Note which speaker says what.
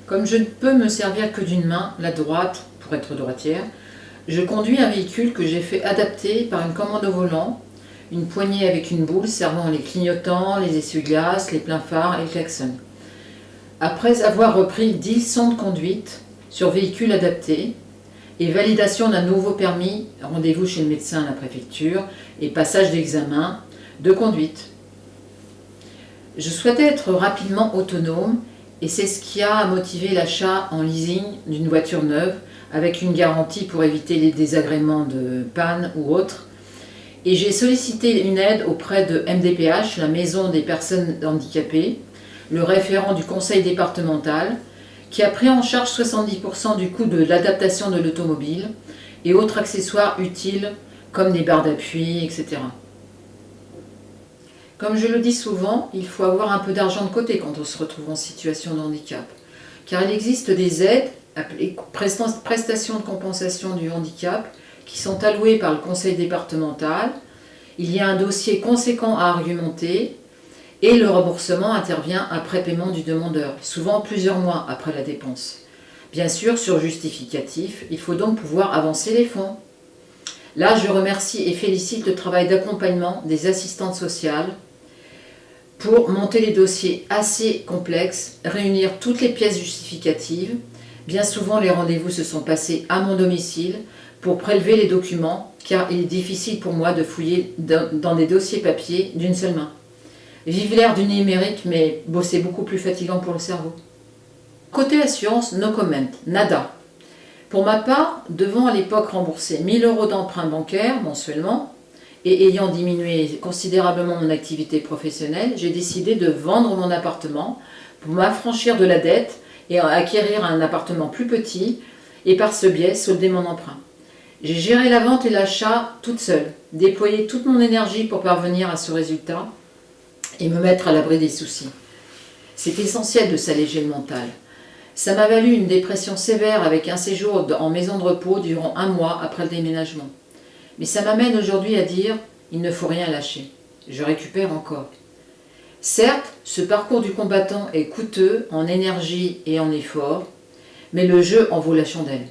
Speaker 1: Comme je ne peux me servir que d'une main, la droite, pour être droitière, je conduis un véhicule que j'ai fait adapter par une commande au volant, une poignée avec une boule servant les clignotants, les essuie-glaces, les pleins phares et le klaxon. Après avoir repris 10 leçons de conduite sur véhicule adapté et validation d'un nouveau permis, rendez-vous chez le médecin à la préfecture et passage d'examen de conduite. Je souhaitais être rapidement autonome et c'est ce qui a motivé l'achat en leasing d'une voiture neuve avec une garantie pour éviter les désagréments de panne ou autres. Et j'ai sollicité une aide auprès de MDPH, la Maison des personnes handicapées, le référent du conseil départemental, qui a pris en charge 70% du coût de l'adaptation de l'automobile et autres accessoires utiles comme des barres d'appui, etc. Comme je le dis souvent, il faut avoir un peu d'argent de côté quand on se retrouve en situation de handicap, car il existe des aides, appelées prestations de compensation du handicap, qui sont allouées par le conseil départemental. Il y a un dossier conséquent à argumenter et le remboursement intervient après paiement du demandeur, souvent plusieurs mois après la dépense. Bien sûr, sur justificatif, il faut donc pouvoir avancer les fonds. Là, je remercie et félicite le travail d'accompagnement des assistantes sociales pour monter les dossiers assez complexes, réunir toutes les pièces justificatives. Bien souvent, les rendez-vous se sont passés à mon domicile pour prélever les documents, car il est difficile pour moi de fouiller dans des dossiers papier d'une seule main. Vive l'ère du numérique, mais c'est beaucoup plus fatigant pour le cerveau. Côté assurance, no comment, nada. Pour ma part, devant à l'époque rembourser 1 000 € d'emprunt bancaire mensuellement, et ayant diminué considérablement mon activité professionnelle, j'ai décidé de vendre mon appartement pour m'affranchir de la dette et acquérir un appartement plus petit, et par ce biais solder mon emprunt. J'ai géré la vente et l'achat toute seule, déployé toute mon énergie pour parvenir à ce résultat et me mettre à l'abri des soucis. C'est essentiel de s'alléger le mental. Ça m'a valu une dépression sévère avec un séjour en maison de repos durant 1 mois après le déménagement. Mais ça m'amène aujourd'hui à dire, il ne faut rien lâcher. Je récupère encore. Certes, ce parcours du combattant est coûteux en énergie et en effort, mais le jeu en vaut la chandelle.